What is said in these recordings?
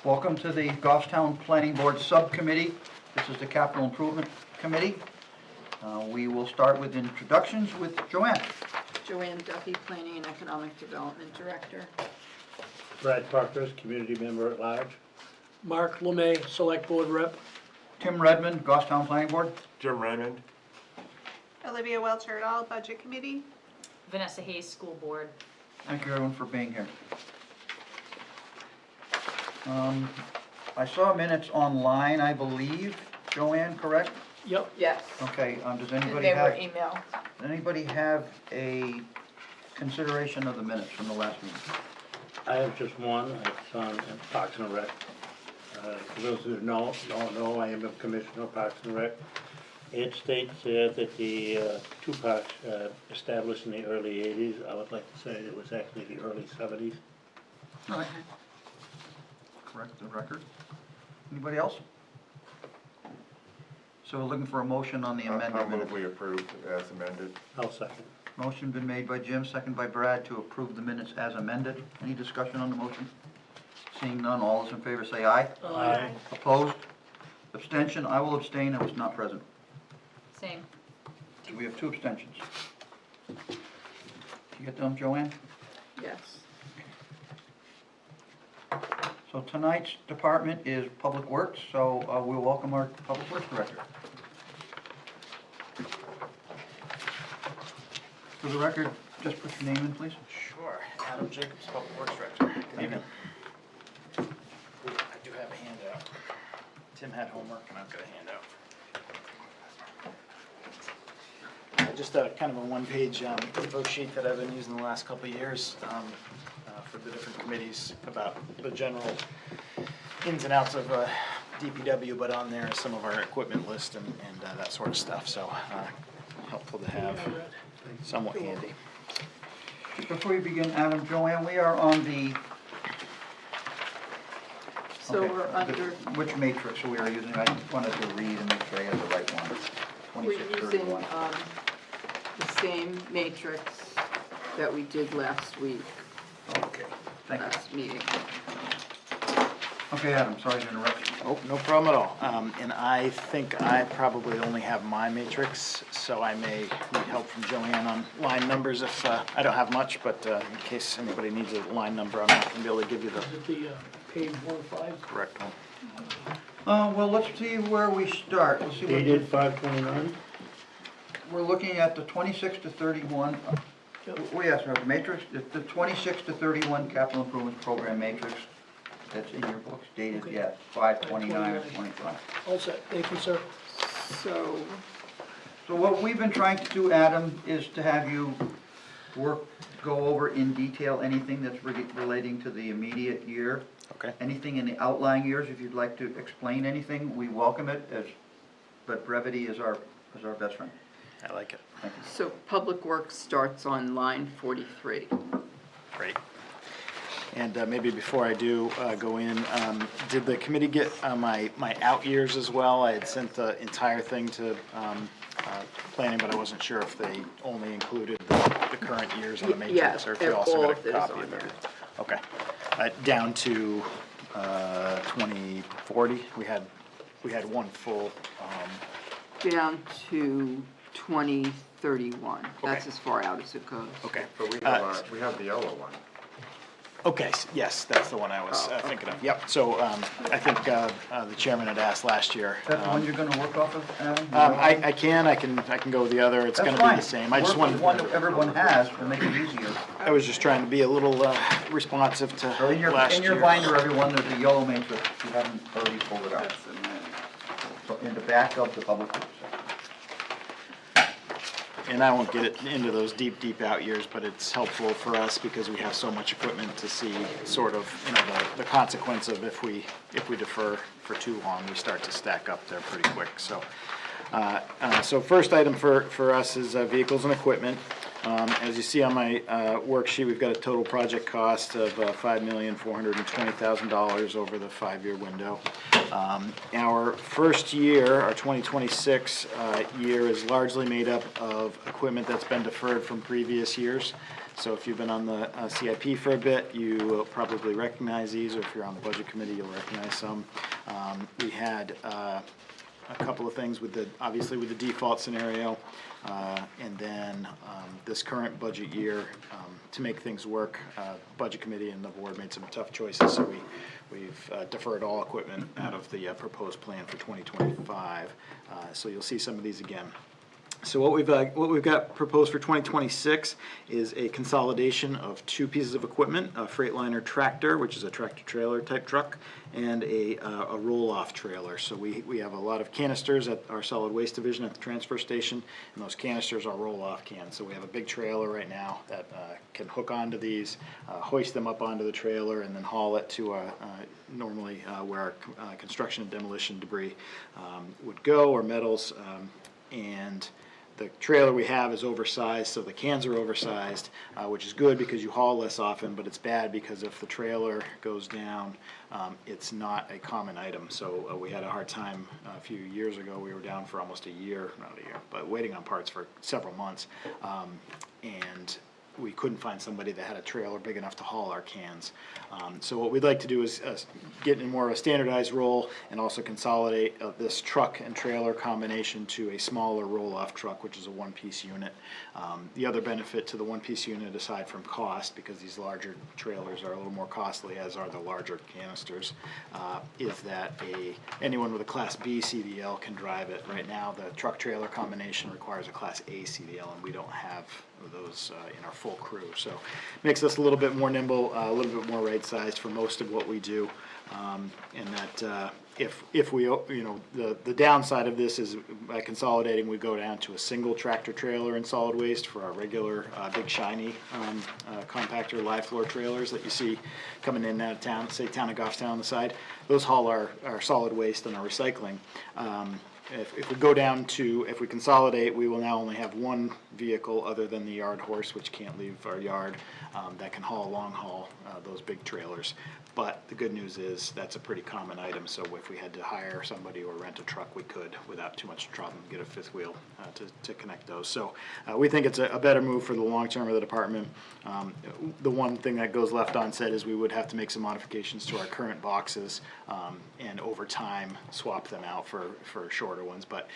Welcome to the Goffstown Planning Board Subcommittee. This is the Capital Improvement Committee. We will start with introductions with Joanne. Joanne Duffy, Planning and Economic Development Director. Brad Parkhurst, Community Member at Large. Mark Lemay, Select Board Rep. Tim Redmond, Goffstown Planning Board. Jim Raymond. Olivia Welch-Erdahl, Budget Committee. Vanessa Hayes, School Board. Thank you everyone for being here. I saw minutes online, I believe. Joanne, correct? Yep. Yes. Okay, does And anybody they were have, emailed. a consideration of the minutes from the last meeting? I have just one, it's on Parks and Rec. For those who don't know, I am a Commissioner of Parks and Rec. It states that the two parks established in the early 80s, I would like to say it was actually the early 70s. All right. Correct the record. Anybody else? So we're looking for a motion on the amended I'll minutes. move we approve as amended. I'll second. Motion been made by Jim, second by Brad to approve the minutes as amended. Any discussion on the motion? Seeing none, all those in favor say aye. Aye. Opposed? Abstention? I will abstain, I was not present. Same. So we have two abstentions. Did you get them, Joanne? Yes. So tonight's department is Public Works, so we'll welcome our Public Works Director. For the record, just put your name in, please. Sure. Adam Jacobs, Public Works Director. Good evening. I do have a handout. Tim had homework and I've got a handout. Just kind of a one-page info sheet that I've been using the last couple of years for the different committees about the general ins and outs of DPW, but on there is some of our equipment list and that sort of stuff. So helpful to have, somewhat handy. Before you begin, Adam, Joanne, we are on the... So okay, we're under, which matrix we are using? I wanted to read and make sure I had the right one. we're using 2631. the same matrix that we did last week, Okay, thank you. last meeting. Okay, Adam, sorry to interrupt you. Oh, no problem at all. And I think I probably only have my matrix, so I may need help from Joanne on line numbers if, I don't have much, but in case anybody needs a line number, I'm not gonna be able to give you the Is it the page 105? correct one. Well, let's see where we start. Let's see what Dated 5/29. we're looking at the 26 to 31. Oh, yes, the matrix, the 26 to 31 capital improvement program matrix. That's in your books, dated, Okay. yeah, 5/29 or 25. All set. Thank you, sir. So, So what we've been trying to do, Adam, is to have you go over in detail anything that's relating to the immediate year. Okay. Anything in the outlying years, if you'd like to explain anything, we welcome it, but brevity is our best friend. I like it. Thank you. so Public Works starts on line 43. Great. And maybe before I do go in, did the committee get my out years as well? I had sent the entire thing to planning, but I wasn't sure if they only included the current years on the matrix, Yes, or if you also all got of it a is copy on of there. it. Okay. Down to 2040, we had one full, Down to 2031. That's Okay. as far out as it goes. okay. But we have the yellow one. Okay, yes, that's the one I was thinking of. Yep, so I think the chairman had asked last year. Is that the one you're gonna work off of, Adam? I can go with the other, it's That's gonna fine. be the same. I just Work with one wanted, that everyone has to make it easier. I was just trying to be a little responsive to So in last your year. binder, everyone, there's a yellow matrix, if you haven't already pulled it out. So in the back of the public works section. And I won't get it into those deep out years, but it's helpful for us because we have so much equipment to see sort of, the consequence of if we defer for too long, we start to stack up there pretty quick, so. So first item for us is vehicles and equipment. As you see on my worksheet, we've got a total project cost of $5,420,000 over the 5-year window. Our first year, our 2026 year, is largely made up of equipment that's been deferred from previous years. So if you've been on the CIP for a bit, you will probably recognize these, or if you're on the budget committee, you'll recognize some. We had a couple of things with obviously with the default scenario, and then this current budget year, to make things work, budget committee and the board made some tough choices, so we've deferred all equipment out of the proposed plan for 2025. So you'll see some of these again. So what we've got proposed for 2026 is a consolidation of two pieces of equipment: a Freightliner tractor, which is a tractor trailer type truck, and a roll-off trailer. So we have a lot of canisters at our solid waste division at the transfer station, and those canisters are roll-off cans. So we have a big trailer right now that can hook onto these, hoist them up onto the trailer, and then haul it to normally where our construction and demolition debris would go, or metals, and the trailer we have is oversized, so the cans are oversized, which is good because you haul less often, but it's bad because if the trailer goes down, it's not a common item. So we had a hard time a few years ago. We were down for almost a year, not a year, but waiting on parts for several months. And we couldn't find somebody that had a trailer big enough to haul our cans. So what we'd like to do is get in more of a standardized role and also consolidate this truck and trailer combination to a smaller roll-off truck, which is a one-piece unit. The other benefit to the one-piece unit, aside from cost, because these larger trailers are a little more costly, as are the larger canisters, is that anyone with a Class B CDL can drive it. Right now, the truck-trailer combination requires a Class A CDL, and we don't have those in our full crew. So makes us a little bit more nimble, a little bit more right-sized for most of what we do. And that if we, the downside of this is by consolidating, we go down to a single tractor trailer in solid waste for our regular big shiny compactor live floor trailers that you see coming in and out of town, say Town of Goffstown on the side. Those haul our solid waste and our recycling. If we go down to, if we consolidate, we will now only have one vehicle other than the yard horse, which can't leave our yard, that can haul long haul those big trailers. But the good news is that's a pretty common item, so if we had to hire somebody or rent a truck, we could without too much trouble get a fifth wheel to connect those. So we think it's a better move for the long term of the department. The one thing that goes left unsaid is we would have to make some modifications to our current boxes and over time swap them out for shorter ones. But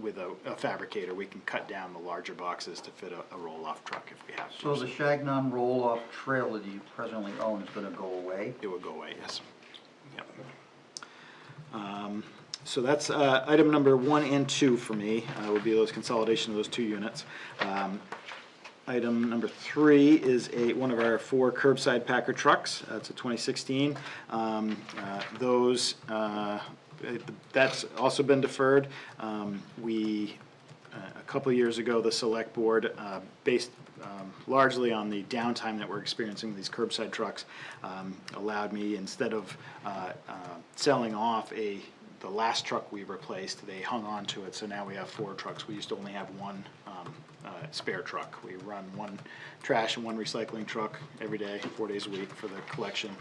with a fabricator, we can cut down the larger boxes to fit a roll-off truck if we have to. So the Shagnon roll-off trailer that you presently own is gonna go away? It would go away, yes. Yep. So that's item number 1 and 2 for me, would be those consolidation of those two units. Item number 3 is one of our 4 curbside packer trucks. It's a 2016. That's also been deferred. A couple of years ago, the select board, based largely on the downtime that we're experiencing with these curbside trucks, allowed me, instead of selling off the last truck we replaced, they hung on to it, so now we have 4 trucks. We used to only have one spare truck. We run one trash and one recycling truck every day, 4 days a week for the collection.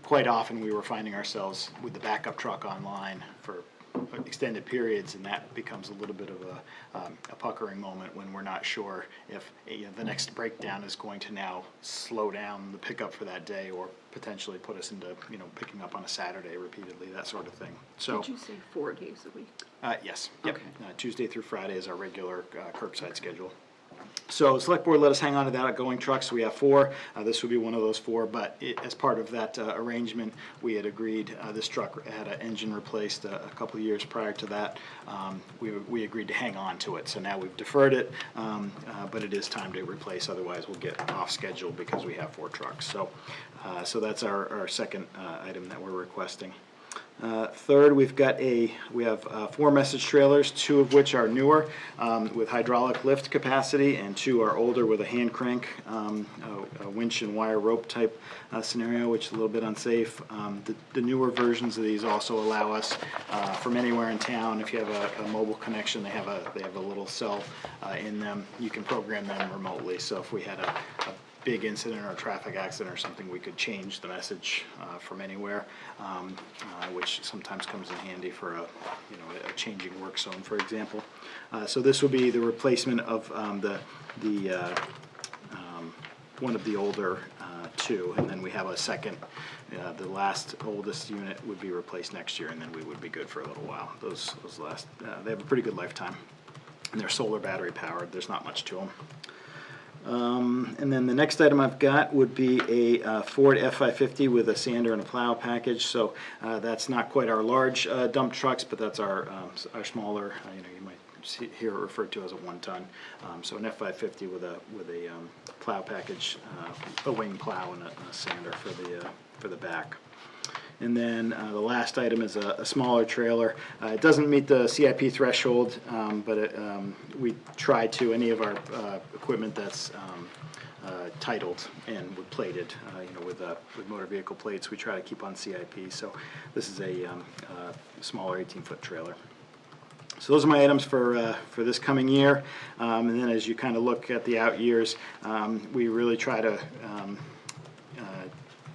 Quite often we were finding ourselves with the backup truck online for extended periods, and that becomes a little bit of a puckering moment when we're not sure if the next breakdown is going to now slow down the pickup for that day, or potentially put us into picking up on a Saturday repeatedly, that sort of thing. So Did you say 4 days a week? yes, yep. Okay. Tuesday through Friday is our regular curbside schedule. So the select board let us hang on to that outgoing truck, so we have 4. This would be one of those 4, but as part of that arrangement, we had agreed, this truck had an engine replaced a couple of years prior to that. We agreed to hang on to it, so now we've deferred it, but it is time to replace, otherwise we'll get off schedule because we have 4 trucks. So that's our second item that we're requesting. Third, we have 4 message trailers, 2 of which are newer with hydraulic lift capacity, and 2 are older with a hand crank, a winch and wire rope type scenario, which is a little bit unsafe. The newer versions of these also allow us from anywhere in town. If you have a mobile connection, they have a little cell in them. You can program them remotely. So if we had a big incident or a traffic accident or something, we could change the message from anywhere, which sometimes comes in handy for a changing work zone, for example. So this will be the replacement of the one of the older two, and then we have a second. The last oldest unit would be replaced next year, and then we would be good for a little while. Those last, they have a pretty good lifetime, and they're solar battery powered. There's not much to them. And then the next item I've got would be a Ford F-550 with a sander and a plow package. So that's not quite our large dump trucks, but that's our smaller. You might hear it referred to as a 1-ton. So an F-550 with a plow package, a wing plow and a sander for the back. And then the last item is a smaller trailer. It doesn't meet the CIP threshold, but we try to, any of our equipment that's titled and wood plated, with motor vehicle plates, we try to keep on CIP. So this is a smaller 18-foot trailer. So those are my items for this coming year. And then as you kind of look at the out years, we really try to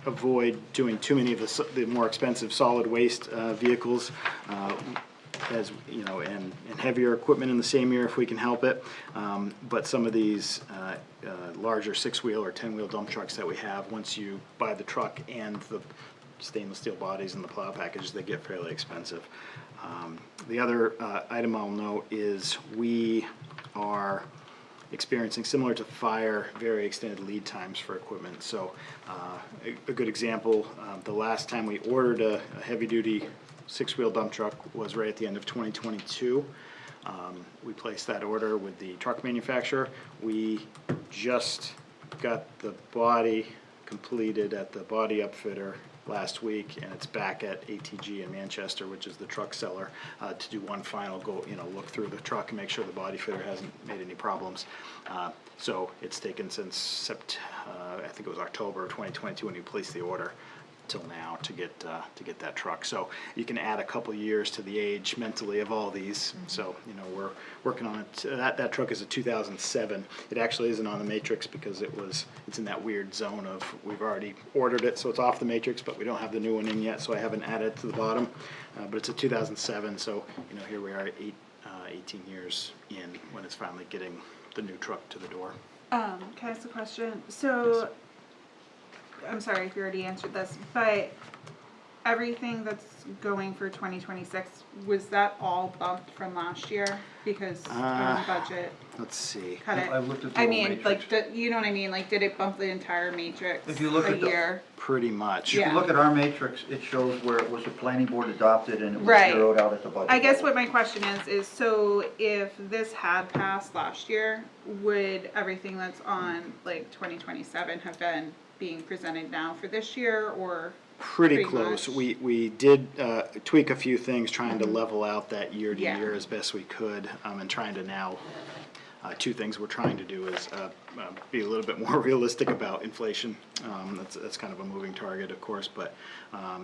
avoid doing too many of the more expensive solid waste vehicles, as you know, and heavier equipment in the same year if we can help it. But some of these larger 6-wheel or 10-wheel dump trucks that we have, once you buy the truck and the stainless steel bodies and the plow package, they get fairly expensive. The other item I'll note is we are experiencing, similar to fire, very extended lead times for equipment. So a good example, the last time we ordered a heavy-duty 6-wheel dump truck was right at the end of 2022. We placed that order with the truck manufacturer. We just got the body completed at the body upfitter last week, and it's back at ATG in Manchester, which is the truck seller, to do one final look through the truck and make sure the body fitter hasn't made any problems. So it's taken since I think it was October of 2022 when you placed the order till now to get that truck. So you can add a couple years to the age mentally of all these. So we're working on it. That truck is a 2007. It actually isn't on the matrix because it's in that weird zone of we've already ordered it, so it's off the matrix, but we don't have the new one in yet, so I haven't added it to the bottom. But it's a 2007, so here we are 18 years in when it's finally getting the new truck to the door. Can I ask a question? So, I'm sorry if you already answered this, but everything that's going for 2026, was that all bumped from last year? Because budget Let's see. cut it. I looked at the I old mean, matrix. you know what I mean? Like, did it bump the entire matrix If you look a at the- year? Pretty much. Yeah. If you look at our matrix, it shows where it was the planning board adopted and it was Right. zeroed out at the budget. I guess level. what my question is so if this had passed last year, would everything that's on like 2027 have been being presented now for this year, or? Pretty Pretty close. much. We did tweak a few things, trying to level out that year to Yeah. year as best we could, and trying to now, two things we're trying to do is be a little bit more realistic about inflation. That's kind of a moving target, of course, but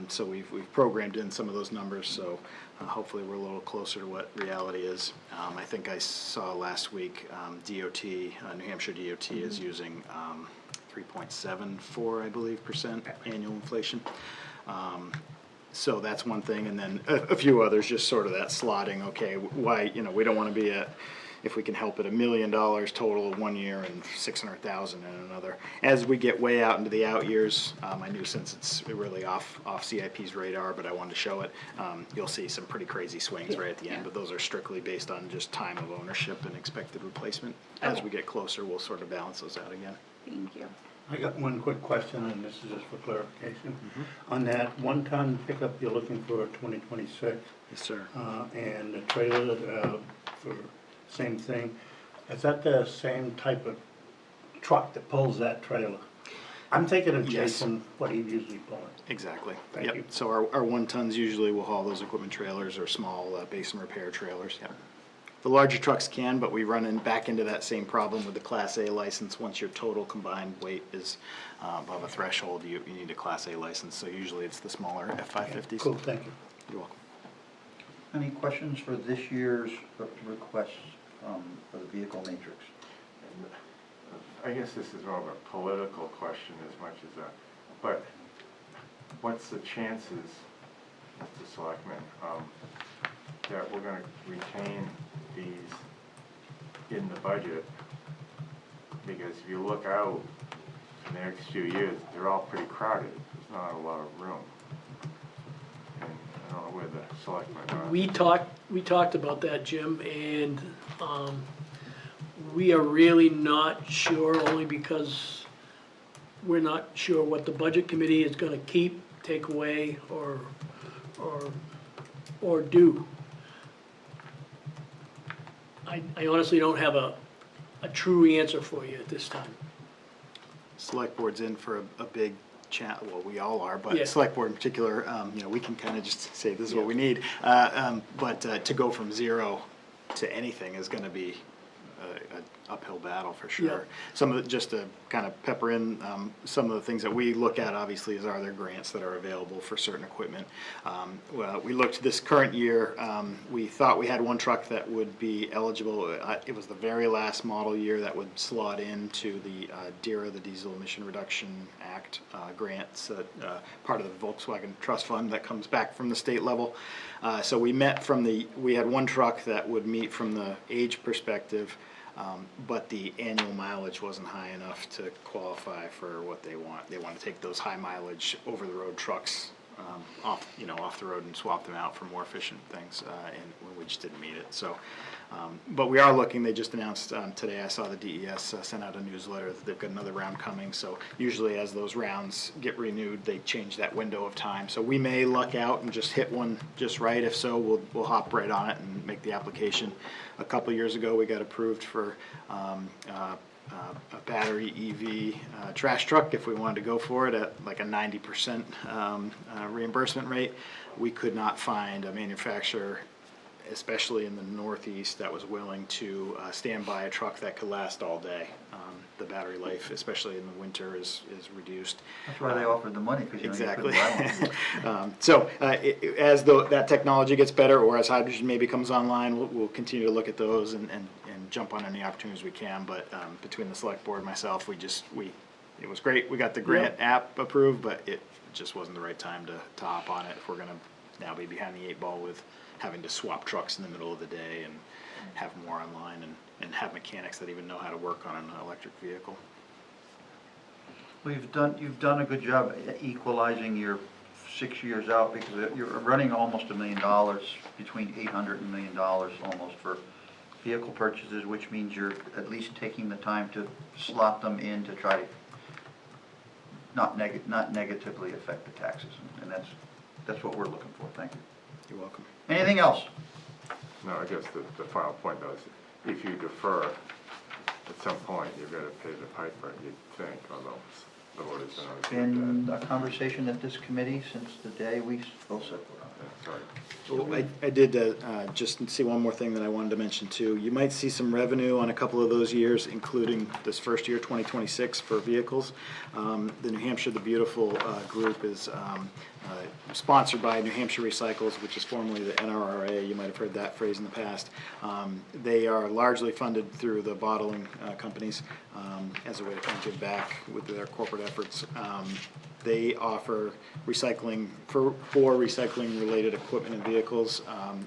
so we've programmed in some of those numbers, so hopefully we're a little closer to what reality is. I think I saw last week DOT, New Hampshire DOT is using 3.74, I believe, percent annual inflation. So that's one thing, and then a few others, just sort of that slotting. Okay, why we don't want to be at, if we can help it, $1 million total 1 year and 600,000 in another. As we get way out into the out years, I knew since it's really off CIP's radar, but I wanted to show it. You'll see some pretty crazy swings right at the end, but those are strictly based on just time of ownership and expected replacement. As we get closer, we'll sort of balance those out again. Thank you. I got one quick question, and this is just for clarification. On that 1-ton pickup you're looking for 2026, Yes, sir. and the trailer for same thing, is that the same type of truck that pulls that trailer? I'm thinking of Yes. Jason, what he usually pulls. Exactly. Thank Yep. you. So our 1-tons usually will haul those equipment trailers or small base and repair trailers. Yep. The larger trucks can, but we run back into that same problem with the Class A license. Once your total combined weight is above a threshold, you need a Class A license. So usually it's the smaller F-550s. Cool, thank you. You're welcome. Any questions for this year's requests for the vehicle matrix? I guess this is more of a political question as much as but what's the chances, Mr. Selectman, that we're gonna retain these in the budget? Because if you look out in the next few years, they're all pretty crowded. There's not a lot of room. And I don't know where the selectmen are. We talked about that, Jim, and, we are really not sure, only because we're not sure what the budget committee is gonna keep, take away, or do. I honestly don't have a true answer for you at this time. Select board's in for a big well, we all are, Yeah. but select board in particular, we can kind of just say this is what we need. But to go from 0 to anything is gonna be an uphill battle for sure. Yeah. Some of it, just to kind of pepper in, some of the things that we look at obviously is, are there grants that are available for certain equipment? Well, we looked this current year, we thought we had one truck that would be eligible. It was the very last model year that would slot into the DERA, the Diesel Emission Reduction Act grants, part of the Volkswagen Trust Fund that comes back from the state level. So we had one truck that would meet from the age perspective, but the annual mileage wasn't high enough to qualify for what they want. They want to take those high mileage over the road trucks off the road and swap them out for more efficient things, and we just didn't meet it. So, but we are looking. They just announced today. I saw the DES sent out a newsletter that they've got another round coming. So usually, as those rounds get renewed, they change that window of time. So we may luck out and just hit one just right. If so, we'll hop right on it and make the application. A couple years ago, we got approved for a battery EV trash truck if we wanted to go for it at like a 90% reimbursement rate. We could not find a manufacturer, especially in the Northeast, that was willing to stand by a truck that could last all day. The battery life, especially in the winter, is reduced. That's why they offered the money, because Exactly. you couldn't buy one. So as that technology gets better, or as hydrogen maybe comes online, we'll continue to look at those and jump on any opportunities we can. But between the select board and myself, it was great. We got the grant app approved, but it just wasn't the right time to hop on it if we're going to now be behind the 8 ball with having to swap trucks in the middle of the day and have more online and have mechanics that even know how to work on an electric vehicle. Well, you've done a good job equalizing your 6 years out, because you're running almost $1 million, between $800 and $1 million almost for vehicle purchases, which means you're at least taking the time to slot them in to try to not negatively affect the taxes, and that's what we're looking for. Thank you. You're welcome. Anything else? No, I guess the final point though is, if you defer, at some point, you're gonna pay the piper, you'd think, although the Lord is It's gonna. been a conversation at this committee since the day we both said we're on it. Sorry. Well, I did just see one more thing that I wanted to mention too. You might see some revenue on a couple of those years, including this first year, 2026, for vehicles. The New Hampshire the Beautiful group is sponsored by New Hampshire Recycles, which is formerly the NRRA. You might have heard that phrase in the past. They are largely funded through the bottling companies as a way to kind of give back with their corporate efforts. They offer recycling for recycling related equipment and vehicles.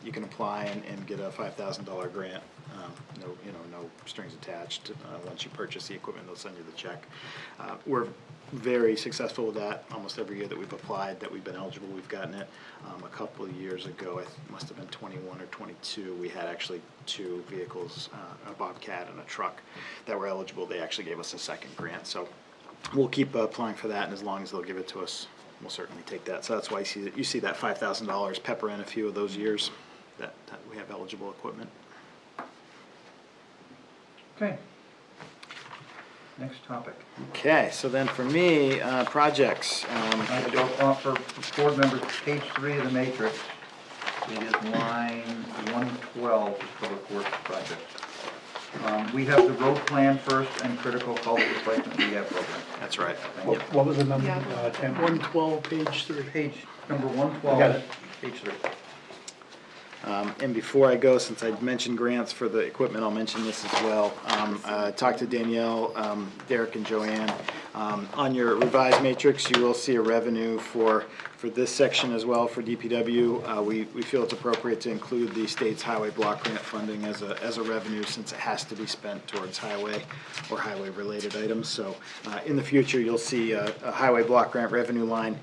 You can apply and get a $5,000 grant. No strings attached. Once you purchase the equipment, they'll send you the check. We're very successful with that. Almost every year that we've applied, that we've been eligible, we've gotten it. A couple of years ago, it must have been 21 or 22, we had actually 2 vehicles, a Bobcat and a truck, that were eligible. They actually gave us a second grant. So we'll keep applying for that, and as long as they'll give it to us, we'll certainly take that. So that's why you see that $5,000 pepper in a few of those years that we have eligible equipment. Okay. Next topic. Okay, so then for me, projects. For board members, page 3 of the matrix, it is line 112 is public works project. We have the road plan first and critical culvert replacement rehab program. That's right. Yep. What was the number, Yeah. Tim? 112, page 3. Page number 112. Got it. Page 3. And before I go, since I mentioned grants for the equipment, I'll mention this as well. Talked to Danielle, Derek, and Joanne. On your revised matrix, you will see a revenue for this section as well for DPW. We feel it's appropriate to include the state's highway block grant funding as a revenue, since it has to be spent towards highway or highway-related items. So in the future, you'll see a highway block grant revenue line.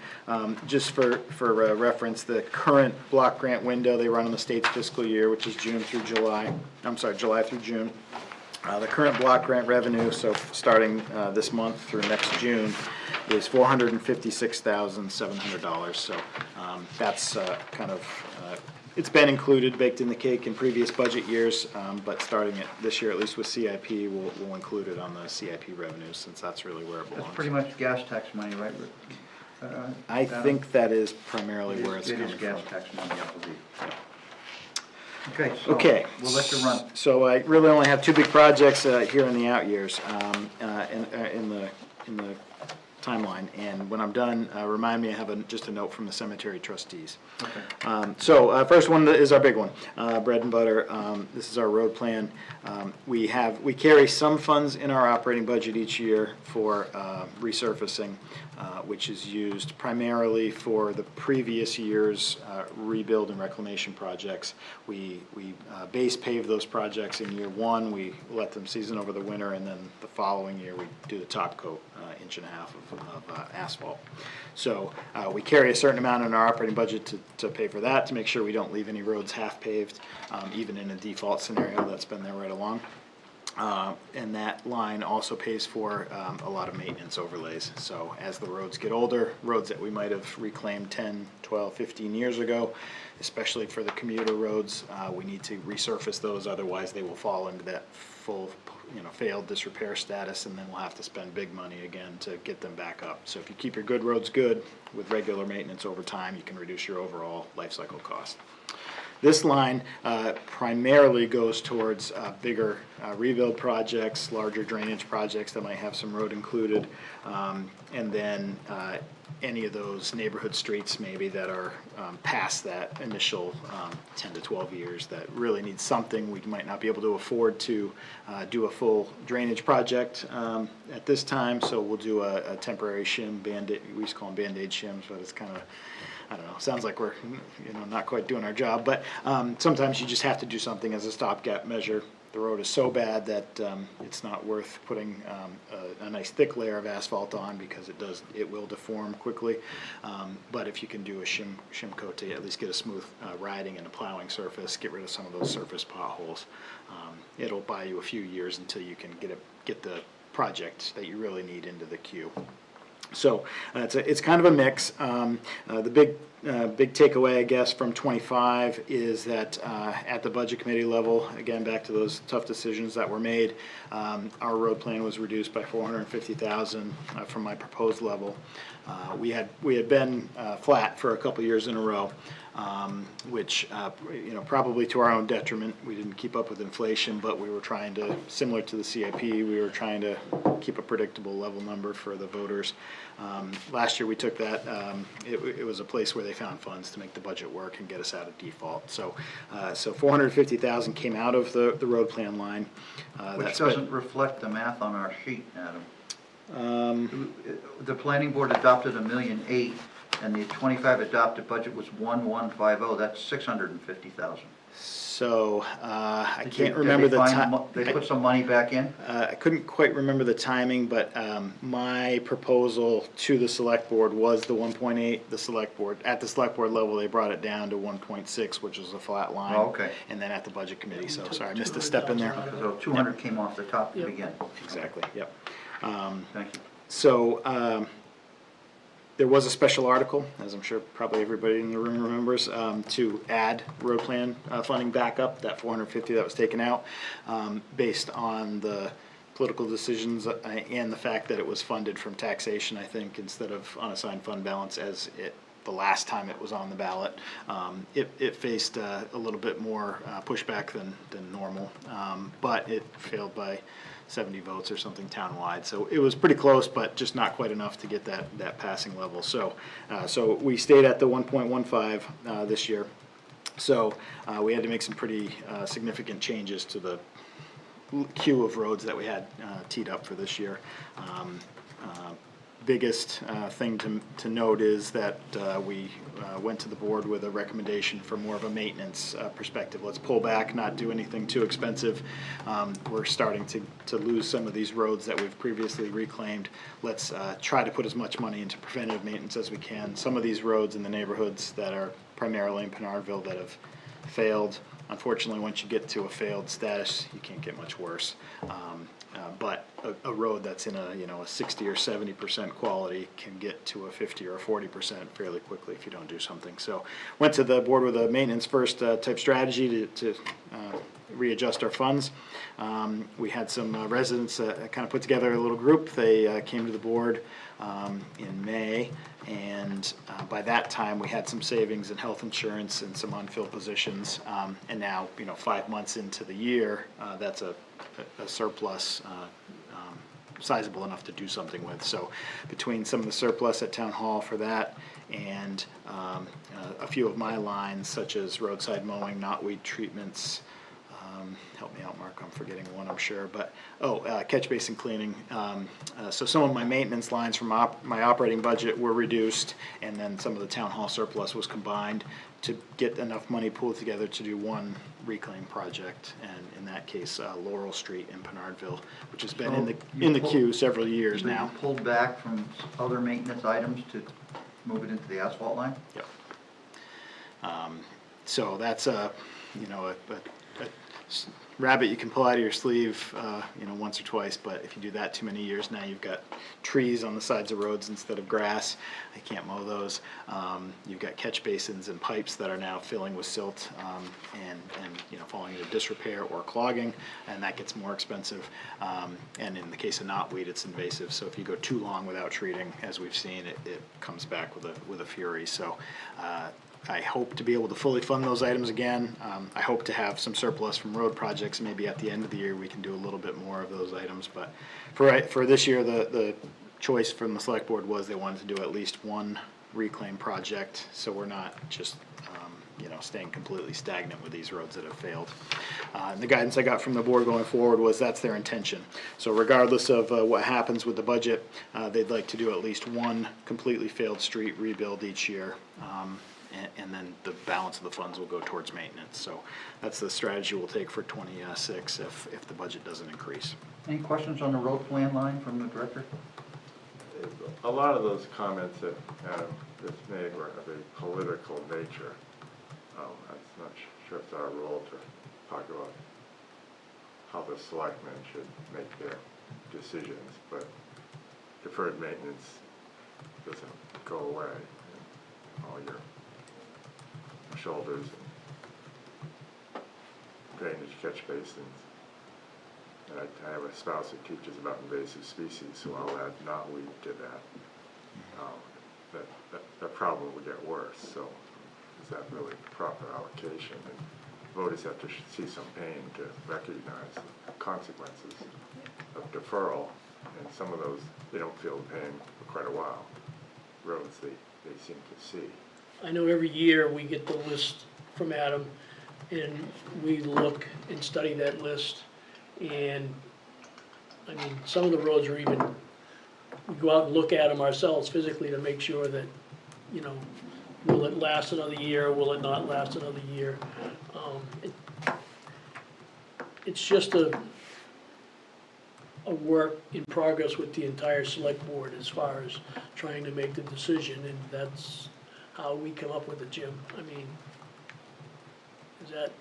Just for reference, the current block grant window, they run on the state's fiscal year, which is July through June. The current block grant revenue, so starting this month through next June, is $456,700. So that's it's been included, baked in the cake in previous budget years, but starting it this year, at least with CIP, we'll include it on the CIP revenues, since that's really where it belongs. That's pretty much gas tax money, right? I think that is primarily where it's It coming is from. gas tax money, I believe. Okay, so Okay. we'll let you run. So I really only have two big projects here in the out years, in the timeline. And when I'm done, remind me, I have just a note from the cemetery trustees. Okay. First one is our big one, bread and butter. This is our road plan. We carry some funds in our operating budget each year for resurfacing, which is used primarily for the previous year's rebuild and reclamation projects. We base pave those projects in year one. We let them season over the winter, and then the following year we do the top coat, 1.5 inches of asphalt. So we carry a certain amount in our operating budget to pay for that, to make sure we don't leave any roads half paved, even in a default scenario that's been there right along. And that line also pays for a lot of maintenance overlays. So as the roads get older, roads that we might have reclaimed 10, 12, 15 years ago, especially for the commuter roads, we need to resurface those, otherwise they will fall into that full, failed disrepair status, and then we'll have to spend big money again to get them back up. So if you keep your good roads good with regular maintenance over time, you can reduce your overall life cycle cost. This line primarily goes towards bigger rebuild projects, larger drainage projects that might have some road included, and then any of those neighborhood streets maybe that are past that initial 10 to 12 years that really need something. We might not be able to afford to do a full drainage project at this time, so we'll do a temporary shim, Band-Aid. We used to call them Band-Aid shims, but it's kind of, I don't know, sounds like we're not quite doing our job, but sometimes you just have to do something as a stopgap measure. The road is so bad that it's not worth putting a nice thick layer of asphalt on, because it will deform quickly. But if you can do a shim coat to at least get a smooth riding and a plowing surface, get rid of some of those surface potholes, it'll buy you a few years until you can get the project that you really need into the queue. So it's kind of a mix. The big takeaway, I guess, from 25 is that at the budget committee level, again, back to those tough decisions that were made, our road plan was reduced by $450,000 from my proposed level. We had been flat for a couple years in a row, which probably to our own detriment. We didn't keep up with inflation, but we were trying to, similar to the CIP, we were trying to keep a predictable level number for the voters. Last year we took that, it was a place where they found funds to make the budget work and get us out of default. So $450,000 came out of the road plan line. Which doesn't reflect the math on our sheet, Adam. The planning board adopted $1.8 million, and the 25 adopted budget was 1,150. That's $650,000. So I can't remember the time. They put some money back in? I couldn't quite remember the timing, but my proposal to the select board was the 1.8. The select board, at the select board level, they brought it down to 1.6, which was a flat line. Oh, okay. And then at the budget committee, so sorry, I missed a step in there. So 200 came off the top to Yep. begin. Exactly, yep. Thank you. So there was a special article, as I'm sure probably everybody in the room remembers, to add road plan funding back up, that $450 that was taken out, based on the political decisions and the fact that it was funded from taxation, I think, instead of unassigned fund balance as the last time it was on the ballot. It faced a little bit more pushback than normal, but it failed by 70 votes or something townwide. So it was pretty close, but just not quite enough to get that passing level. So we stayed at the 1.15 this year. So we had to make some pretty significant changes to the queue of roads that we had teed up for this year. biggest thing to note is that we went to the board with a recommendation for more of a maintenance perspective. Let's pull back, not do anything too expensive. We're starting to lose some of these roads that we've previously reclaimed. Let's try to put as much money into preventative maintenance as we can. Some of these roads in the neighborhoods that are primarily in Pinardville that have failed, unfortunately, once you get to a failed status, you can't get much worse. But a road that's in a 60 or 70% quality can get to a 50 or a 40% fairly quickly if you don't do something. So went to the board with a maintenance first type strategy to readjust our funds. We had some residents kind of put together a little group. They came to the board in May, and by that time we had some savings in health insurance and some unfilled positions. And now, 5 months into the year, that's a surplus sizable enough to do something with. So between some of the surplus at town hall for that and a few of my lines, such as roadside mowing, knotweed treatments, help me out, Mark, I'm forgetting one, I'm sure, but, catch basin cleaning. So some of my maintenance lines from my operating budget were reduced, and then some of the town hall surplus was combined to get enough money pulled together to do one reclaim project, and in that case, Laurel Street in Pinardville, which has been in the queue several years So you now. pulled back from other maintenance items to move it into the asphalt line? Yep. So that's a rabbit you can pull out of your sleeve, once or twice, but if you do that too many years, now you've got trees on the sides of roads instead of grass. I can't mow those. You've got catch basins and pipes that are now filling with silt, and falling into disrepair or clogging, and that gets more expensive. And in the case of knotweed, it's invasive, so if you go too long without treating, as we've seen, it comes back with a fury. So I hope to be able to fully fund those items again. I hope to have some surplus from road projects. Maybe at the end of the year, we can do a little bit more of those items. But for this year, the choice from the select board was they wanted to do at least one reclaim project, so we're not just staying completely stagnant with these roads that have failed. And the guidance I got from the board going forward was that's their intention. So regardless of what happens with the budget, they'd like to do at least one completely failed street rebuild each year. And then the balance of the funds will go towards maintenance. So that's the strategy we'll take for 26 if the budget doesn't increase. Any questions on the road plan line from the director? A lot of those comments that Adam just made were of a political nature. I'm not sure it's our role to talk about how the selectmen should make their decisions, but deferred maintenance doesn't go away. All your shoulders and drainage catch basins. And I have a spouse who teaches about invasive species, so I'll add knotweed to that. That problem will get worse, so is that really the proper allocation? And voters have to see some pain to recognize the consequences of deferral, and some of those, they don't feel the pain for quite a while. Roads, they seem to see. I know every year we get the list from Adam, and we look and study that list, and, some of the roads are even, we go out and look at them ourselves physically to make sure that, will it last another year, will it not last another year? It's just a work in progress with the entire select board as far as trying to make the decision, and that's how we come up with it, Jim. Does that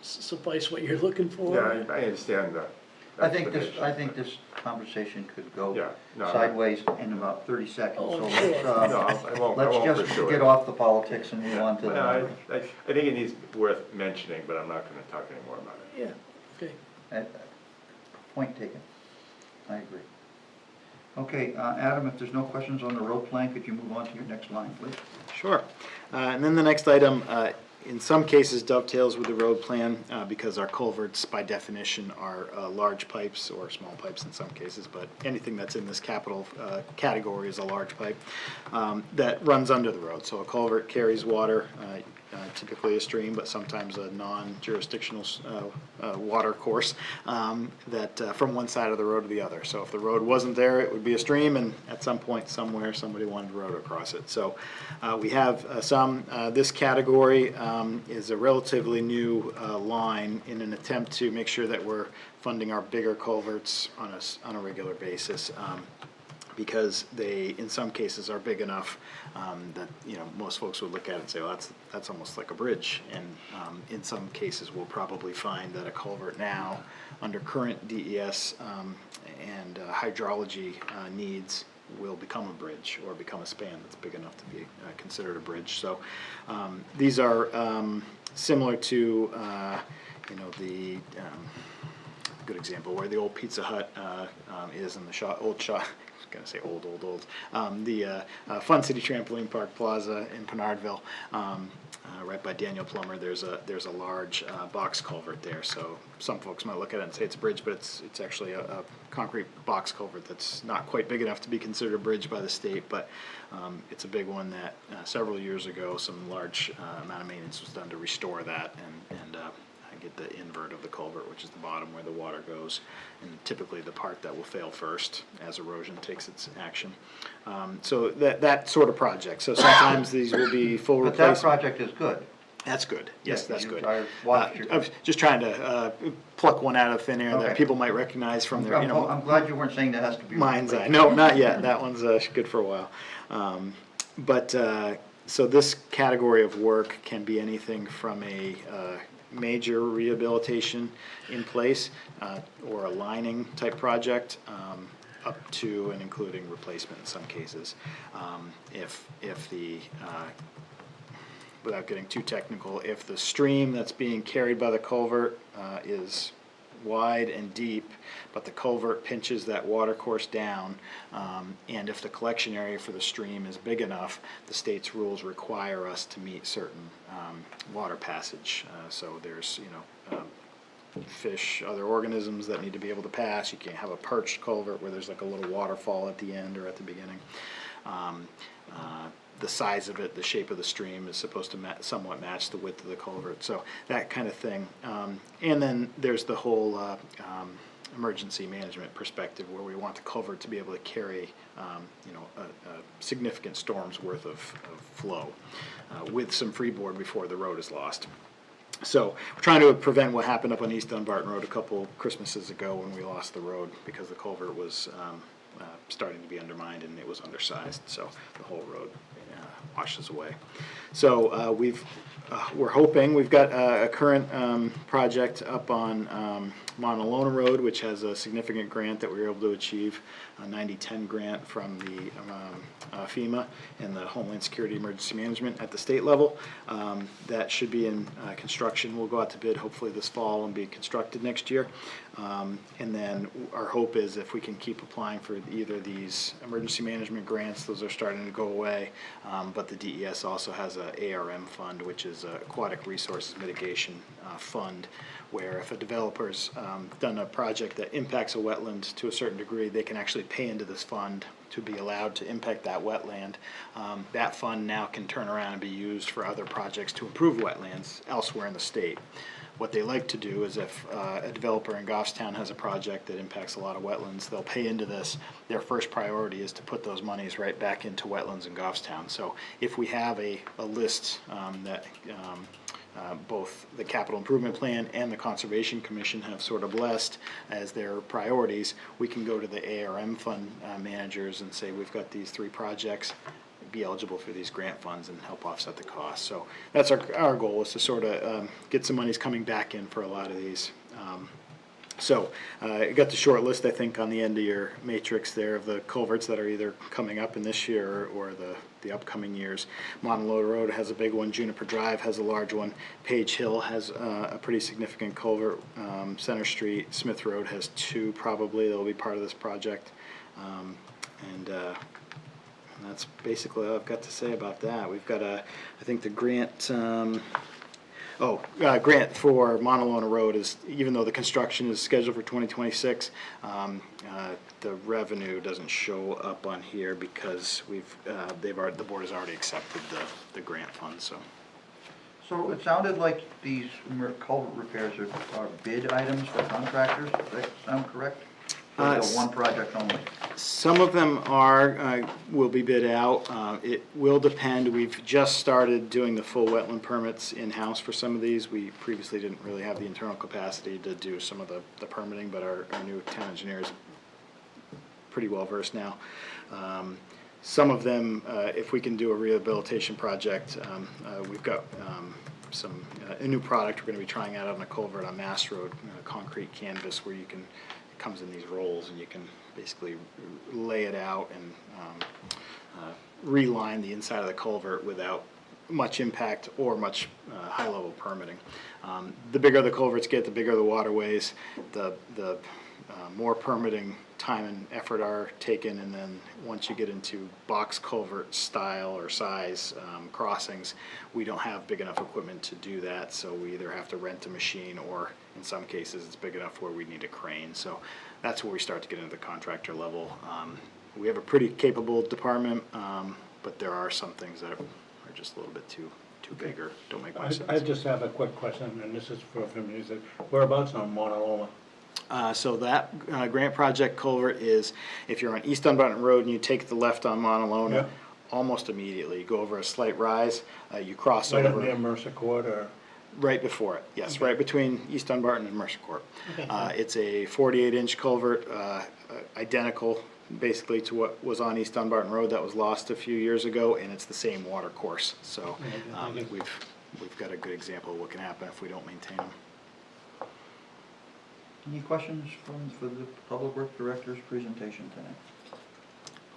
suffice what you're looking for? Yeah, I understand that. I think this conversation could Yeah, go no, sideways in about 30 seconds. Oh, So sure. let's, I won't let's just pursue get it. off the politics and move on to Well, the, I think it needs worth mentioning, but I'm not going to talk anymore about it. Yeah, okay. point taken. I agree. Okay, Adam, if there's no questions on the road plan, could you move on to your next line, please? Sure. And then the next item, in some cases dovetails with the road plan, because our culverts by definition are large pipes or small pipes in some cases, but anything that's in this capital category is a large pipe that runs under the road. So a culvert carries water. typically a stream, but sometimes a non-jurisdictional water course that from one side of the road to the other. So if the road wasn't there, it would be a stream, and at some point somewhere somebody wanted to road across it. So we have some. This category is a relatively new line in an attempt to make sure that we're funding our bigger culverts on a regular basis. Because they, in some cases, are big enough that, you know, most folks would look at it and say, well, that's almost like a bridge. And in some cases, we'll probably find that a culvert now, under current DES and hydrology needs, will become a bridge or become a span that's big enough to be considered a bridge. So these are similar to, you know, the good example where the old Pizza Hut is in the old Shaw. Gonna say old. The Fun City Trampoline Park Plaza in Pinardville, right by Daniel Plummer. There's a large box culvert there. So some folks might look at it and say it's a bridge, but it's actually a concrete box culvert that's not quite big enough to be considered a bridge by the state. But it's a big one that several years ago, some large amount of maintenance was done to restore that and get the invert of the culvert, which is the bottom where the water goes, and typically the part that will fail first as erosion takes its action. So that sort of project. So sometimes these will be full But that replacement. project is good. That's good. Yes, Yeah, that's good. I watched your. I was just trying to pluck one out of thin air Okay. that people might recognize from their, you know, I'm glad you weren't saying that has to be. mind's eye. replaced. No, not yet. That one's good for a while. So this category of work can be anything from a major rehabilitation in place or a lining type project up to and including replacement in some cases. If the without getting too technical, if the stream that's being carried by the culvert is wide and deep, but the culvert pinches that water course down, and if the collection area for the stream is big enough, the state's rules require us to meet certain water passage. So there's, you know, fish, other organisms that need to be able to pass. You can't have a perched culvert where there's like a little waterfall at the end or at the beginning. The size of it, the shape of the stream is supposed to somewhat match the width of the culvert, so that kind of thing. And then there's the whole emergency management perspective where we want the culvert to be able to carry, you know, a significant storm's worth of flow with some freeboard before the road is lost. So we're trying to prevent what happened up on East Dunbarton Road a couple Christmases ago when we lost the road because the culvert was starting to be undermined and it was undersized, so the whole road washes away. So we're hoping, we've got a current project up on Montalona Road, which has a significant grant that we were able to achieve, a 90-10 grant from the FEMA and the Homeland Security Emergency Management at the state level. That should be in construction. We'll go out to bid hopefully this fall and be constructed next year. And then our hope is if we can keep applying for either these emergency management grants, those are starting to go away, but the DES also has a ARM fund, which is a Aquatic Resources Mitigation Fund, where if a developer's done a project that impacts a wetland to a certain degree, they can actually pay into this fund to be allowed to impact that wetland. That fund now can turn around and be used for other projects to improve wetlands elsewhere in the state. What they like to do is if a developer in Goffstown has a project that impacts a lot of wetlands, they'll pay into this. Their first priority is to put those monies right back into wetlands in Goffstown. So if we have a list that both the Capital Improvement Plan and the Conservation Commission have sort of blessed as their priorities, we can go to the ARM fund managers and say, we've got these 3 projects, be eligible for these grant funds and help offset the cost. So that's our goal, is to sort of get some monies coming back in for a lot of these. So you got the short list, I think, on the end of your matrix there of the culverts that are either coming up in this year or the upcoming years. Montalona Road has a big one. Juniper Drive has a large one. Page Hill has a pretty significant culvert. Center Street, Smith Road has 2 probably that will be part of this project. And that's basically all I've got to say about that. We've got I think the grant, grant for Montalona Road is, even though the construction is scheduled for 2026, the revenue doesn't show up on here because the board has already accepted the grant fund, so. So it sounded like these culvert repairs are bid items for contractors, does that sound correct? Or is it one project only? Some of them will be bid out. It will depend. We've just started doing the full wetland permits in-house for some of these. We previously didn't really have the internal capacity to do some of the permitting, but our new town engineer is pretty well versed now. Some of them, if we can do a rehabilitation project, we've got a new product we're gonna be trying out on a culvert on Mass Road, concrete canvas where you can, it comes in these rolls and you can basically lay it out and reline the inside of the culvert without much impact or much high-level permitting. The bigger the culverts get, the bigger the waterways, the more permitting time and effort are taken, and then once you get into box culvert style or size crossings, we don't have big enough equipment to do that, so we either have to rent a machine or in some cases it's big enough where we need a crane. So that's where we start to get into the contractor level. We have a pretty capable department, but there are some things that are just a little bit too big or don't make much sense. I just have a quick question, and this is for me, is that whereabouts on Mauna Loma? So that grant project culvert is, if you're on East Dunbarton Road and you take the left on Mauna Loma, Yeah. almost immediately, you go over a slight rise, you cross Right up near over, Mercer Court, or? right before it, yes, right between East Dunbarton and Mercer Court. Okay. It's a 48-inch culvert, identical basically to what was on East Dunbarton Road that was lost a few years ago, and it's the same water course. So we've got a good example of what can happen if we don't maintain them. Any questions for the Public Works Director's presentation tonight?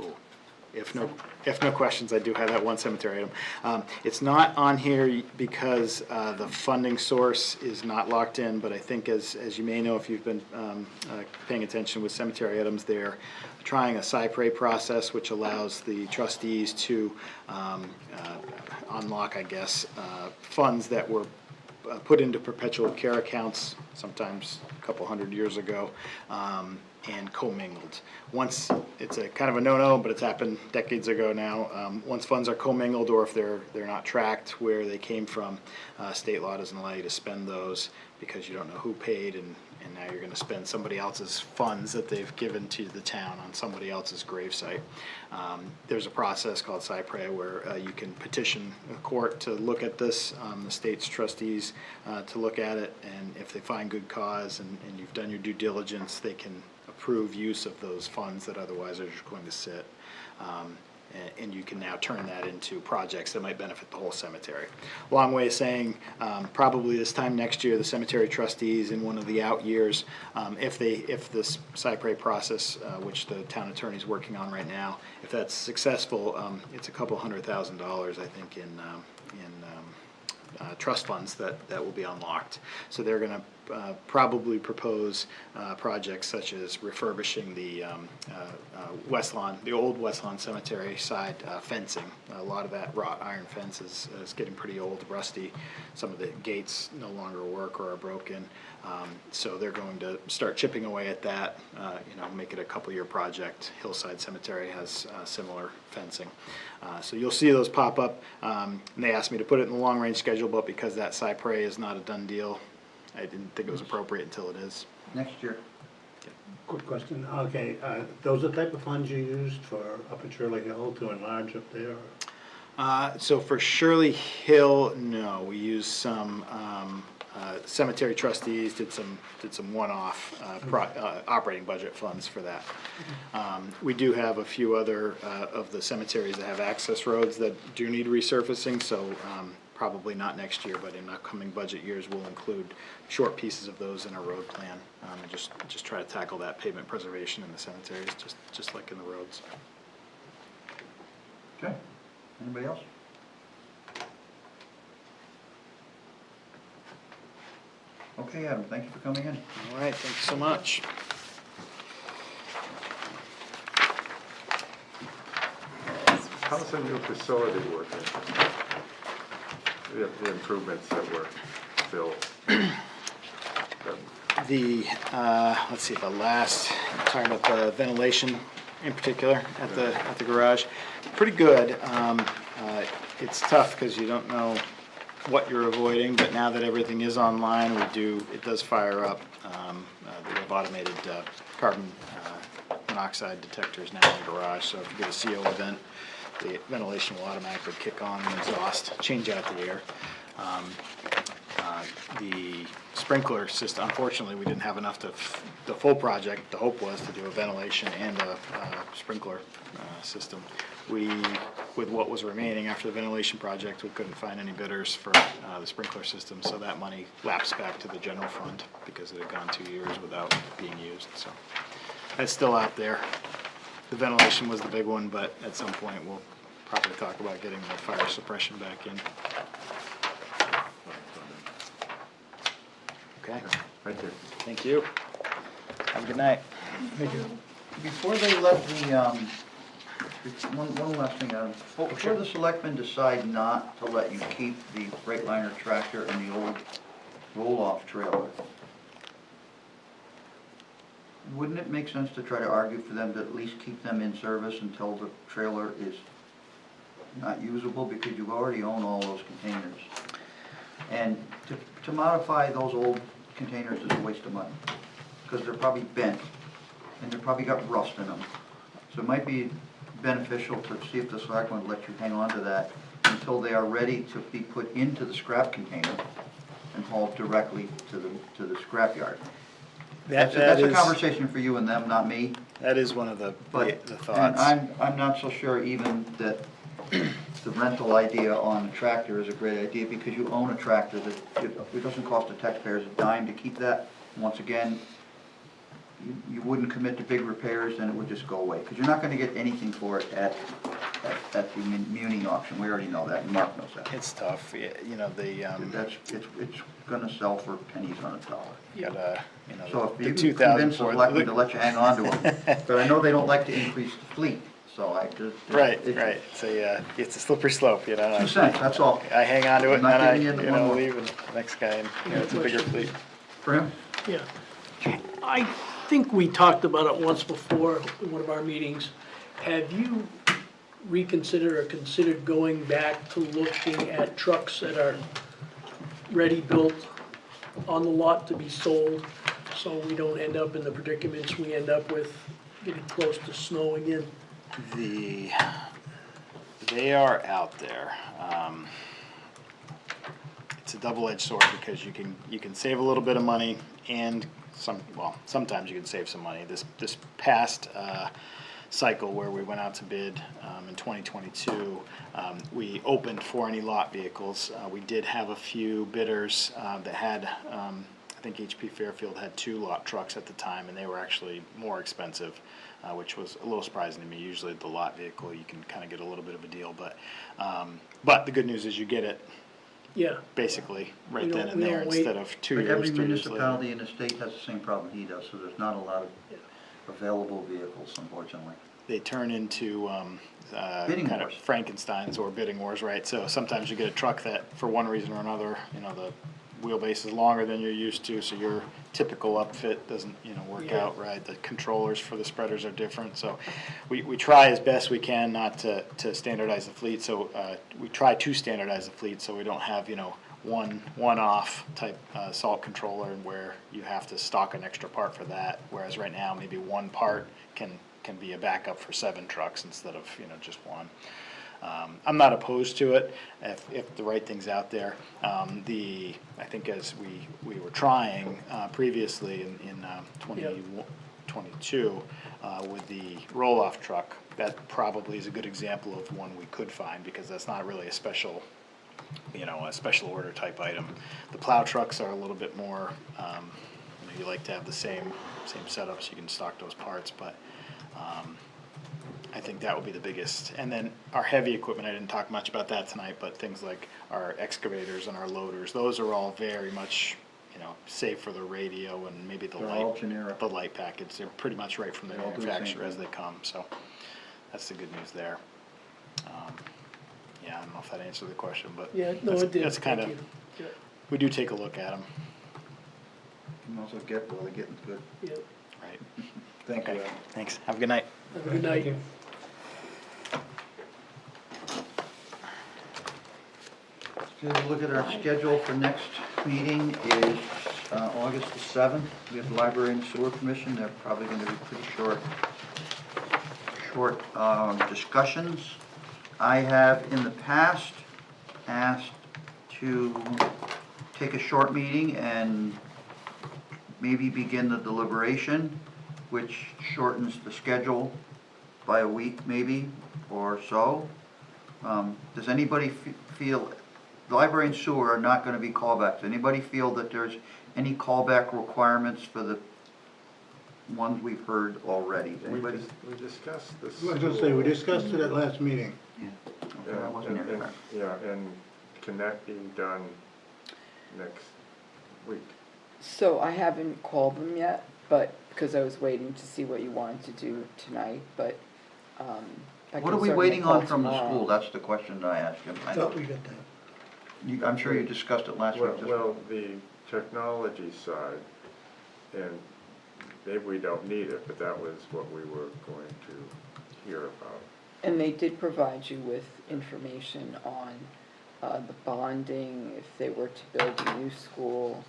Oh, if no questions, I do have that one cemetery item. It's not on here because the funding source is not locked in, but I think as you may know, if you've been paying attention with cemetery items, they're trying a cypre process, which allows the trustees to unlock, I guess, funds that were put into perpetual care accounts, sometimes a couple hundred years ago, and commingled. Once, it's a kind of a no-no, but it's happened decades ago now. Once funds are commingled, or if they're not tracked where they came from, state law doesn't allow you to spend those because you don't know who paid, and now you're gonna spend somebody else's funds that they've given to the town on somebody else's gravesite. There's a process called cypre where you can petition a court to look at this, the state's trustees to look at it, and if they find good cause and you've done your due diligence, they can approve use of those funds that otherwise are just going to sit. And you can now turn that into projects that might benefit the whole cemetery. Long way of saying, probably this time next year, the cemetery trustees in one of the out years, if this cypre process, which the town attorney is working on right now, if that's successful, it's a couple $100,000, I think, in trust funds that will be unlocked. So they're going to probably propose projects such as refurbishing the West Lawn, the old West Lawn Cemetery side fencing. A lot of that wrought iron fence is getting pretty old, rusty. Some of the gates no longer work or are broken. So they're going to start chipping away at that, make it a couple-year project. Hillside Cemetery has similar fencing. So you'll see those pop up. And they asked me to put it in the long-range schedule, but because that cypre is not a done deal, I didn't think it was appropriate until it is. Next year. Quick question, okay, those are the type of funds you used for up at Shirley Hill to enlarge up there? So for Shirley Hill, no, we used some cemetery trustees did some one-off operating budget funds for that. We do have a few other of the cemeteries that have access roads that do need resurfacing, so probably not next year, but in upcoming budget years, we'll include short pieces of those in our road plan, and just try to tackle that pavement preservation in the cemeteries, just like in the roads. Okay. Anybody else? Okay, Adam, thank you for coming in. All right, thank you so much. How's the new facility working? The improvements that were built. Let's see, the last, talking about the ventilation in particular at the garage, pretty good. It's tough because you don't know what you're avoiding, but now that everything is online, it does fire up. We have automated carbon monoxide detectors now in the garage, so if you get a CO event, the ventilation will automatically kick on the exhaust, change out the air. The sprinkler system, unfortunately, we didn't have enough the full project, the hope was to do a ventilation and a sprinkler system. With what was remaining after the ventilation project, we couldn't find any bidders for the sprinkler system, so that money lapsed back to the general fund because it had gone 2 years without being used, so. That's still out there. The ventilation was the big one, but at some point, we'll probably talk about getting the fire suppression back in. Okay, Right there. thank you. Have a good night. Before they let the, one last thing, before the selectmen decide not to let you keep the Freightliner tractor and the old roll-off trailer, wouldn't it make sense to try to argue for them to at least keep them in service until the trailer is not usable, because you already own all those containers? And to modify those old containers is a waste of money, because they're probably bent, and they've probably got rust in them. So it might be beneficial to see if the selectmen would let you hang on to that until they are ready to be put into the scrap container and hauled directly to the scrapyard. That's a conversation for you and them, not me. That is one of the But, thoughts. and I'm not so sure even that the rental idea on a tractor is a great idea, because you own a tractor that, it doesn't cost the taxpayers a dime to keep that. Once again, you wouldn't commit to big repairs, and it would just go away, because you're not gonna get anything for it at the muni auction. We already know that, and Mark knows that. It's tough, you know, It's gonna sell for pennies on a dollar. got So if the you can convince the 2004. selectmen to let you hang on to them, but I know they don't like to increase the fleet, so I just. Right. It's a slippery slope, you know. 2 cents, that's all. I hang on to it I'm and not then giving you the one more. leave, and the next guy, and, it's a bigger fleet. For him? Yeah. I think we talked about it once before in one of our meetings. Have you reconsidered or considered going back to looking at trucks that are ready-built on the lot to be sold, so we don't end up in the predicaments we end up with getting close to snow again? They are out there. It's a double-edged sword, because you can save a little bit of money, and sometimes you can save some money. This past cycle where we went out to bid in 2022, we opened for any lot vehicles. We did have a few bidders that had, I think HP Fairfield had 2 lot trucks at the time, and they were actually more expensive, which was a little surprising to me. Usually the lot vehicle, you can kind of get a little bit of a deal, but the good news is you get it Yeah, basically right We then don't- and we there, don't wait. instead of 2 But years, every 3 years later. municipality in the state has the same problem he does, so there's not a lot of available vehicles, unfortunately. They turn into Bidding kind of wars. Frankensteins or bidding wars, right? So sometimes you get a truck that, for one reason or another, the wheelbase is longer than you're used to, so your typical upfit doesn't, work Yeah. out right. The controllers for the spreaders are different, so we try as best we can not to standardize the fleet. So we try to standardize the fleet so we don't have, one-off type salt controller where you have to stock an extra part for that, whereas right now maybe one part can be a backup for 7 trucks instead of just one. I'm not opposed to it if the right thing's out there. I think as we were trying previously in 2022 with the roll-off truck, that probably is a good example of one we could find, because that's not really a special order type item. The plow trucks are a little bit more, you like to have the same setup so you can stock those parts, but I think that would be the biggest. And then our heavy equipment, I didn't talk much about that tonight, but things like our excavators and our loaders, those are all very much, save for the radio and maybe the They're all generic. light package. They're pretty much right from the They all do the same manufacturer as thing. they come, so that's the good news there. I don't know if that answered the question, but yeah, no, that's, it did. that's kind of, Thank you. we do take a look at them, You might as well get while they're getting good. Yeah, right? Thank you, Okay, Al. thanks. Have a good night. have a good night. Okay, we'll look at our schedule for next meeting is August the 7th. We have the Library and Sewer Commission. They're probably going to be pretty short discussions. I have in the past asked to take a short meeting and maybe begin the deliberation, which shortens the schedule by a week maybe or so. Does anybody feel, the Library and Sewer are not going to be callbacks. Anybody feel that there's any callback requirements for the ones we've heard already? Anybody? We discussed this. I was gonna say, we discussed it at last meeting. Okay, I wasn't here. Yeah, and can that be done next week? So I haven't called them yet, but, because I was waiting to see what you wanted to do tonight, but, I What can are we certainly waiting call on from the tomorrow. school? That's the question I asked him. I know. Thought we got that. I'm sure you discussed it last week. Well, the technology side, and maybe we don't need it, but that was what we were going to hear about. And they did provide you with information on the bonding, if they were to build a new school.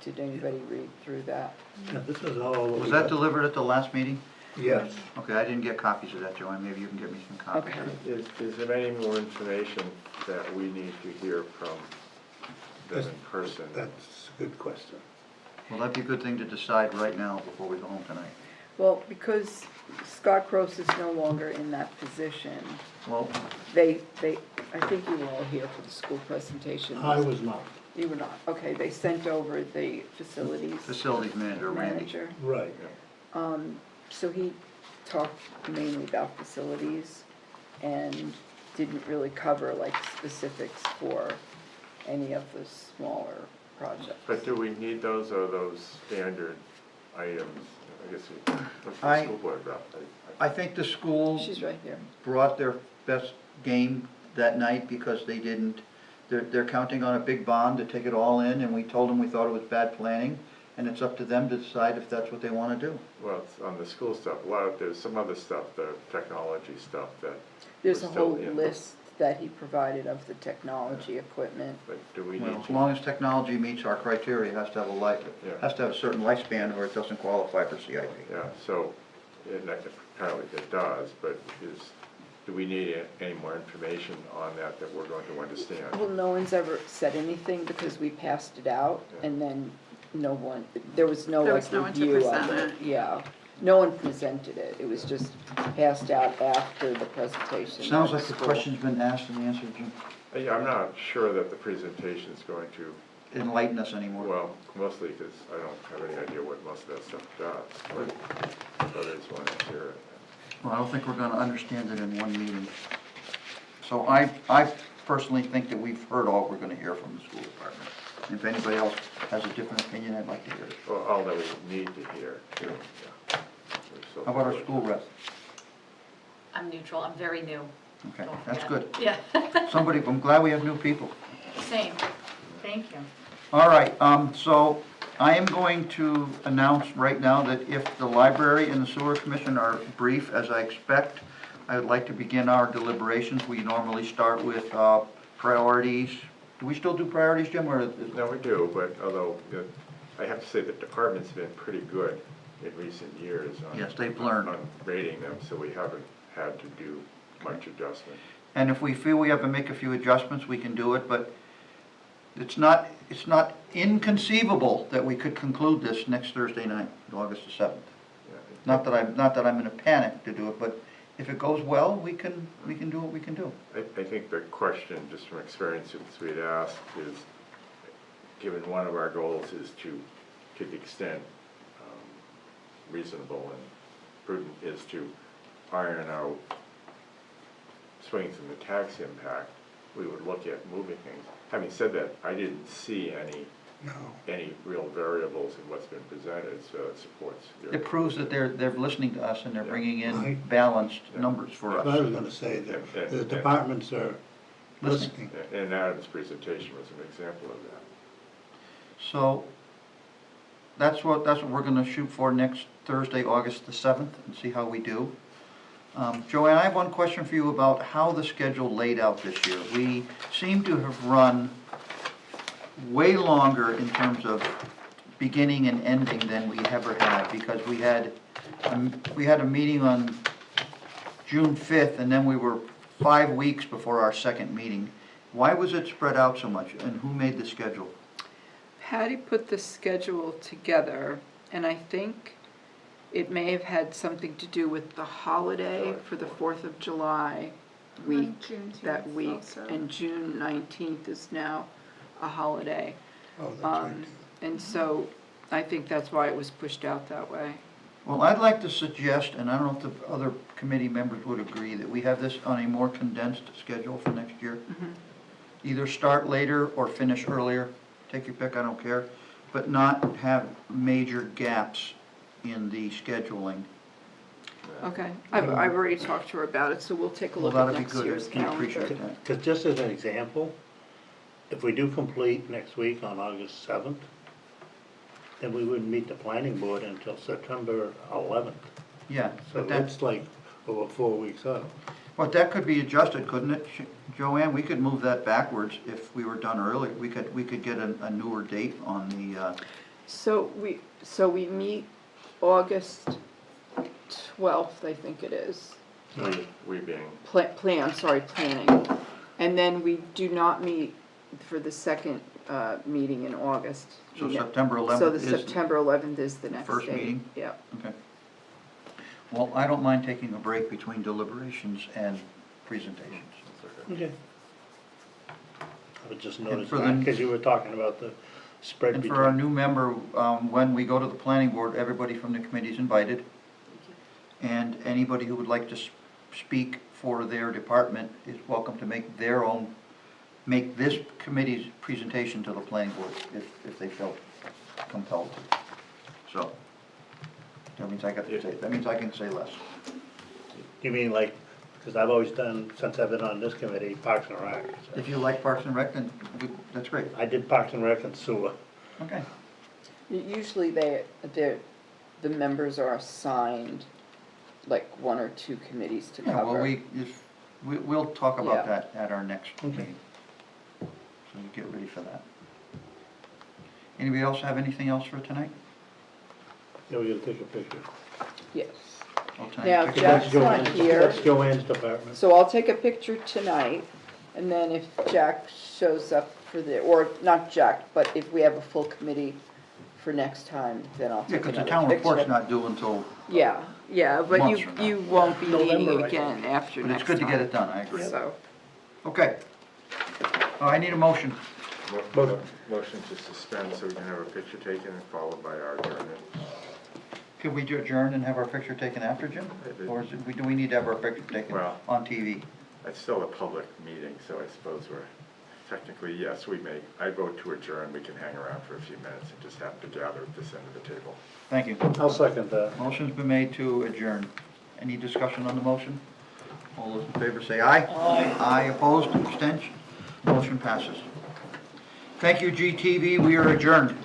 Did anybody read through that? Yeah, this is all. Was that delivered at the last meeting? Yes. Okay, I didn't get copies of that, Joanne. Maybe you can get me some copies. Okay. Is there any more information that we need to hear from them in person? That's a good question. Well, that'd be a good thing to decide right now before we go home tonight. Well, because Scott Gross is no longer in that position, Well, I think you were all here for the school presentation. I was not. You were not, okay, they sent over the facilities facilities manager, Randy. manager. Right. So he talked mainly about facilities and didn't really cover like specifics for any of the smaller projects. But do we need those, or those standard items? I guess what's the I- school board rep? I think the school She's right here. brought their best game that night because they didn't, they're counting on a big bond to take it all in, and we told them we thought it was bad planning, and it's up to them to decide if that's what they want to do. Well, it's on the school stuff, there's some other stuff, the technology stuff that. There's we're a still whole in. list that he provided of the technology equipment. But do we Well, need as to? long as technology meets our criteria, it has to have a Yeah. has to have a certain lifespan, or it doesn't qualify for CIP. Yeah, so, apparently it does, but do we need any more information on that we're going to understand? Well, no one's ever said anything because we passed it out Yeah. and then no one, there was no There like was no one to review of present it. Yeah, no one presented it. It was just passed out after the presentation. Sounds by like the school. question's been asked and answered, Jim. I'm not sure that the presentation is going to, Enlighten us anymore. well, mostly because I don't have any idea what most of that stuff does, but others want to hear it. Well, I don't think we're gonna understand it in one meeting. So I personally think that we've heard all we're gonna hear from the school department. If anybody else has a different opinion, I'd like to hear it. Well, all that we need to hear, too. Yeah. We're so How about our forward. school rep? I'm neutral, I'm very new. Okay, Don't that's forget. good. Yeah, Somebody, I'm glad we have new people. same, thank you. All right, so I am going to announce right now that if the library and the sewer commission are brief, as I expect, I would like to begin our deliberations. We normally start with priorities. Do we still do priorities, Jim, or? No, we do, but although, I have to say the department's been pretty good in recent years on. Yes, they've learned. On rating them, so we haven't had to do much adjustment. And if we feel we have to make a few adjustments, we can do it, but it's not inconceivable that we could conclude this next Thursday night, August the 7th. Yeah. Not that I'm in a panic to do it, but if it goes well, we can do what we can do. I think the question, just from experience since we'd asked, is, given one of our goals is to the extent reasonable and prudent, is to iron out swings in the tax impact, we would look at moving things. Having said that, I didn't see any real variables in what's been presented, so it supports your. It proves that they're listening to us and they're bringing in Right. balanced numbers for I was us. gonna say that Yeah. the departments are Listening. listening. And Adam's presentation was an example of that. So that's what we're gonna shoot for next Thursday, August the 7th, and see how we do. Joanne, I have one question for you about how the schedule laid out this year. We seem to have run way longer in terms of beginning and ending than we ever had, because we had a meeting on June 5th, and then we were 5 weeks before our second meeting. Why was it spread out so much, and who made the schedule? Patty put the schedule together, and I think it may have had something to do with the holiday for the 4th of July week, Juneteenth that week, also. and June 19th is now a holiday. Oh, that's right. And so I think that's why it was pushed out that way. Well, I'd like to suggest, and I don't know if the other committee members would agree, that we have this on a more condensed schedule for next year. Either start later or finish earlier, take your pick, I don't care, but not have major gaps in the scheduling. Okay, I've already talked to her about it, so we'll take a Well, look at that'd be next good. year's I calendar. appreciate that. Because just as an example, if we do complete next week on August 7th, then we wouldn't meet the planning board until September 11th. Yeah, So but that's, that's like over 4 weeks out. but that could be adjusted, couldn't it, Joanne? We could move that backwards if we were done early. We could get a newer date on the, So we meet August 12th, I think it is. We being, Planning. And then we do not meet for the second meeting in August. so You know. September So 11th the is. September 11th is the next first date. meeting? Yeah. Okay. Well, I don't mind taking a break between deliberations and presentations. Okay. I was just And noticing for that, the- because you were talking about the spread And between. for our new member, when we go to the planning board, everybody from the committee is invited. And anybody who would like to speak for their department is welcome to make this committee's presentation to the planning board if they felt compelled to. So, that means I can say less. You mean like, because I've always done, since I've been on this committee, Parks and Rec. so. If you like Parks and Rec, then that's great. I did Parks and Rec and sewer. Okay. Usually the members are assigned like one or two committees to Yeah, well, cover. we'll talk about Yeah. that at our next Okay. meeting. So you get ready for that. Anybody else have anything else for tonight? Yeah, we gotta take a picture. Yes. Oh, tonight? Now, Because Jack's that's not Joanne's- here. That's Joanne's department. So I'll take a picture tonight, and then if Jack shows up or not Jack, but if we have a full committee for next time, then I'll Yeah, take because the another town report's picture. not due until, Yeah, but months from now. you won't be November, meeting I think. again after but next it's time. good to get it done, I agree. So, Okay. I need a motion. motion to suspend so we can have a picture taken and followed by our adjournment. Could we adjourn and have our picture taken after, Jim? Or do we need to have our picture taken Well- on TV? It's still a public meeting, so I suppose we're, technically, yes, we may, I vote to adjourn, we can hang around for a few minutes and just happen to gather at this end of the table. Thank you. I'll second that. Motion's been made to adjourn. Any discussion on the motion? All those in favor say aye. Aye. Aye, opposed, abstention. Motion passes. Thank you, GTV, we are adjourned.